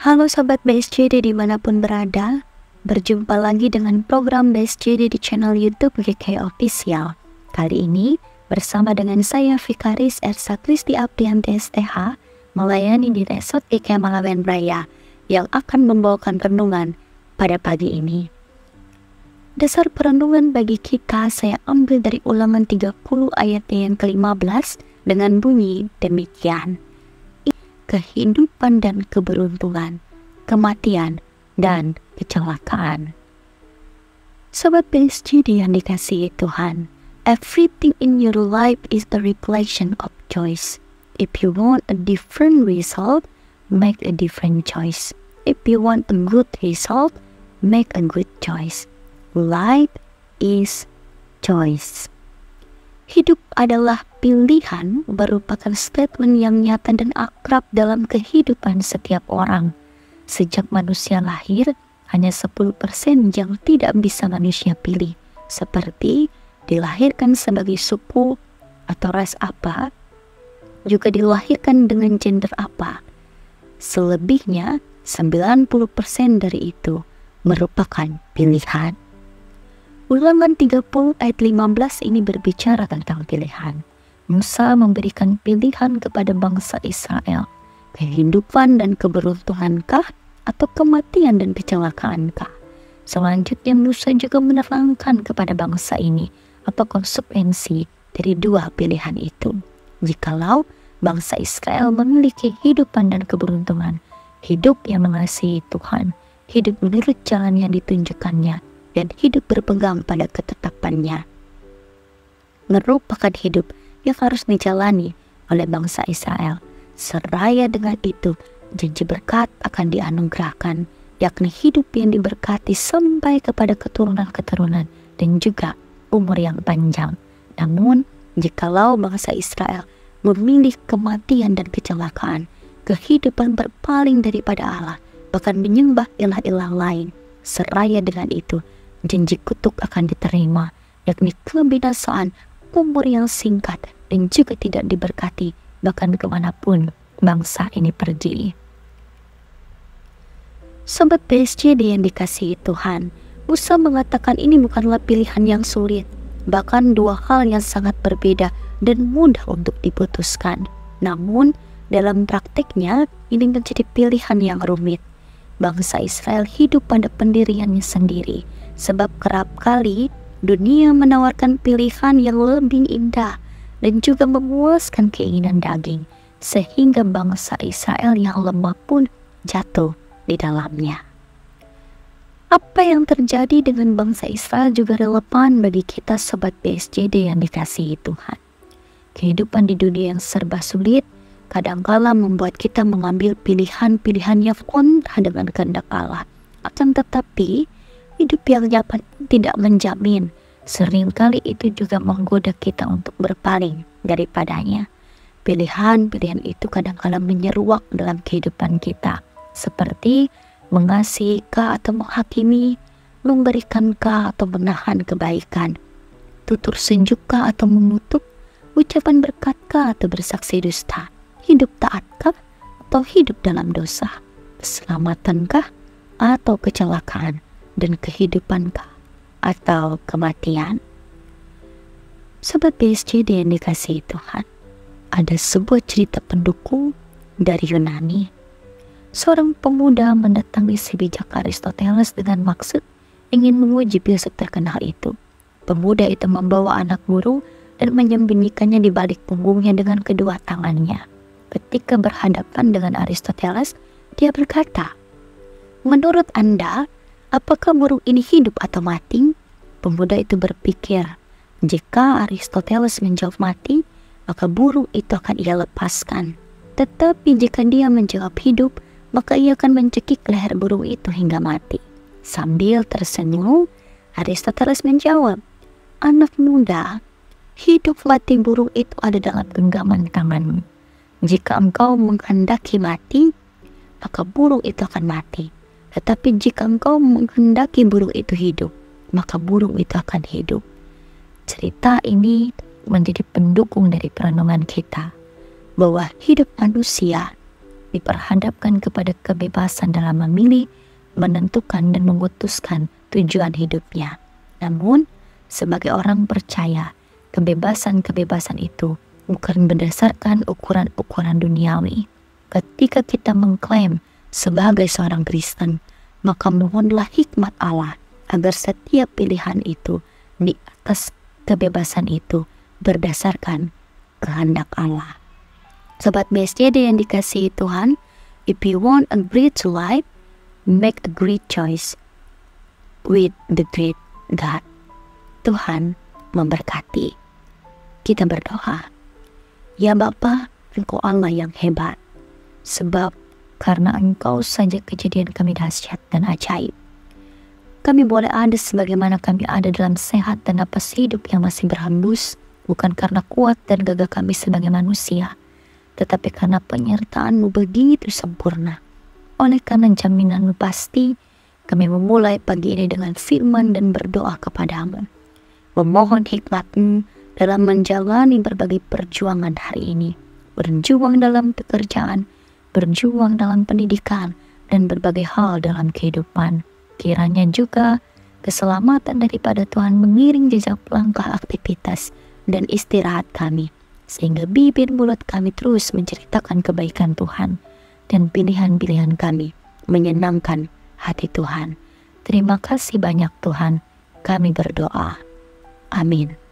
Halo Sobat BSJD dimanapun berada, berjumpa lagi dengan program BSJD di channel YouTube GK Official. Kali ini bersama dengan saya Vikaris Ersa Kristi Aprianti STH, melayani di Resort GK Malawen Raya yang akan membawakan renungan pada pagi ini. Dasar perenungan bagi kita saya ambil dari Ulangan 30 ayat yang ke-15 dengan bunyi demikian. Kehidupan dan keberuntungan, kematian dan kecelakaan. Sobat BSJD yang dikasihi Tuhan, everything in your life is the reflection of choice. If you want a different result, make a different choice. If you want a good result, make a good choice. Life is choice. Hidup adalah pilihan merupakan statement yang nyata dan akrab dalam kehidupan setiap orang. Sejak manusia lahir, hanya 10% yang tidak bisa manusia pilih, seperti dilahirkan sebagai suku atau ras apa, juga dilahirkan dengan gender apa. Selebihnya, 90% dari itu merupakan pilihan. Ulangan 30 ayat 15 ini berbicara tentang pilihan. Musa memberikan pilihan kepada bangsa Israel, kehidupan dan keberuntungankah atau kematian dan kecelakaankah. Selanjutnya Musa juga menerangkan kepada bangsa ini apa konsekuensi dari dua pilihan itu. Jikalau bangsa Israel memiliki kehidupan dan keberuntungan, hidup yang mengasihi Tuhan, hidup menurut jalan yang ditunjukkannya, dan hidup berpegang pada ketetapannya, merupakan hidup yang harus dijalani oleh bangsa Israel. Seraya dengan itu, janji berkat akan dianugerahkan, yakni hidup yang diberkati sampai kepada keturunan-keturunan dan juga umur yang panjang. Namun, jikalau bangsa Israel memilih kematian dan kecelakaan, kehidupan berpaling daripada Allah, bahkan menyembah ilah-ilah lain, seraya dengan itu, janji kutuk akan diterima, yakni kebinasaan, umur yang singkat, dan juga tidak diberkati, bahkan kemanapun bangsa ini pergi. Sobat BSJD yang dikasihi Tuhan, Musa mengatakan ini bukanlah pilihan yang sulit, bahkan dua hal yang sangat berbeda dan mudah untuk diputuskan. Namun, dalam praktiknya, ini menjadi pilihan yang rumit. Bangsa Israel hidup pada pendiriannya sendiri, sebab kerap kali dunia menawarkan pilihan yang lebih indah dan juga memuaskan keinginan daging, sehingga bangsa Israel yang lemah pun jatuh di dalamnya. Apa yang terjadi dengan bangsa Israel juga relevan bagi kita Sobat BSJD yang dikasihi Tuhan. Kehidupan di dunia yang serba sulit kadangkala membuat kita mengambil pilihan-pilihan yang kontra dengan kehendak Allah. Akan tetapi, hidup yang dapat tidak menjamin. Seringkali itu juga menggoda kita untuk berpaling daripadanya. Pilihan-pilihan itu kadangkala menyeruak dalam kehidupan kita, seperti mengasihi-kah atau menghakimi, memberikan-kah atau menahan kebaikan, tutur sejuk-kah atau mengutuk, ucapan berkat-kah atau bersaksi dusta, hidup taatkah atau hidup dalam dosa, keselamatankah atau kecelakaan, dan kehidupankah atau kematian. Sobat BSJD yang dikasihi Tuhan, ada sebuah cerita pendukung dari Yunani. Seorang pemuda mendatangi si bijak Aristoteles dengan maksud ingin menguji filsuf terkenal itu. Pemuda itu membawa anak burung dan menyembunyikannya di balik punggungnya dengan kedua tangannya. Ketika berhadapan dengan Aristoteles, dia berkata, "Menurut Anda, apakah burung ini hidup atau mati?" Pemuda itu berpikir, jika Aristoteles menjawab mati, maka burung itu akan ia lepaskan. Tetapi jika dia menjawab hidup, maka ia akan mencekik leher burung itu hingga mati. Sambil tersenyum, Aristoteles menjawab, "Anak muda, hidup mati burung itu ada dalam genggaman tanganmu. Jika engkau menghendaki mati, maka burung itu akan mati. Tetapi jika engkau menghendaki burung itu hidup, maka burung itu akan hidup." Cerita ini menjadi pendukung dari perenungan kita, bahwa hidup manusia diperhadapkan kepada kebebasan dalam memilih, menentukan dan memutuskan tujuan hidupnya. Namun, sebagai orang percaya, kebebasan-kebebasan itu bukan berdasarkan ukuran-ukuran duniawi. Ketika kita mengklaim sebagai seorang Kristen, maka mohonlah hikmat Allah agar setiap pilihan itu di atas kebebasan itu berdasarkan kehendak Allah. Sobat BSJD yang dikasihi Tuhan, if you want a great life, make a great choice with the great God. Tuhan memberkati. Kita berdoa. Ya Bapa, Engkau Allah yang hebat, sebab karena Engkau saja kejadian kami dahsyat dan ajaib. Kami boleh ada sebagaimana kami ada dalam sehat dan napas hidup yang masih berhembus, bukan karena kuat dan gagah kami sebagai manusia, tetapi karena penyertaan-Mu begitu sempurna. Oleh karena jaminan-Mu pasti, kami memulai pagi ini dengan firman dan berdoa kepadamu, memohon hikmat-Mu dalam menjalani berbagai perjuangan hari ini, berjuang dalam pekerjaan, berjuang dalam pendidikan, dan berbagai hal dalam kehidupan. Kiranya juga keselamatan daripada Tuhan mengiring jejak langkah aktivitas dan istirahat kami, sehingga bibir mulut kami terus menceritakan kebaikan Tuhan, dan pilihan-pilihan kami menyenangkan hati Tuhan. Terima kasih banyak Tuhan, kami berdoa. Amin.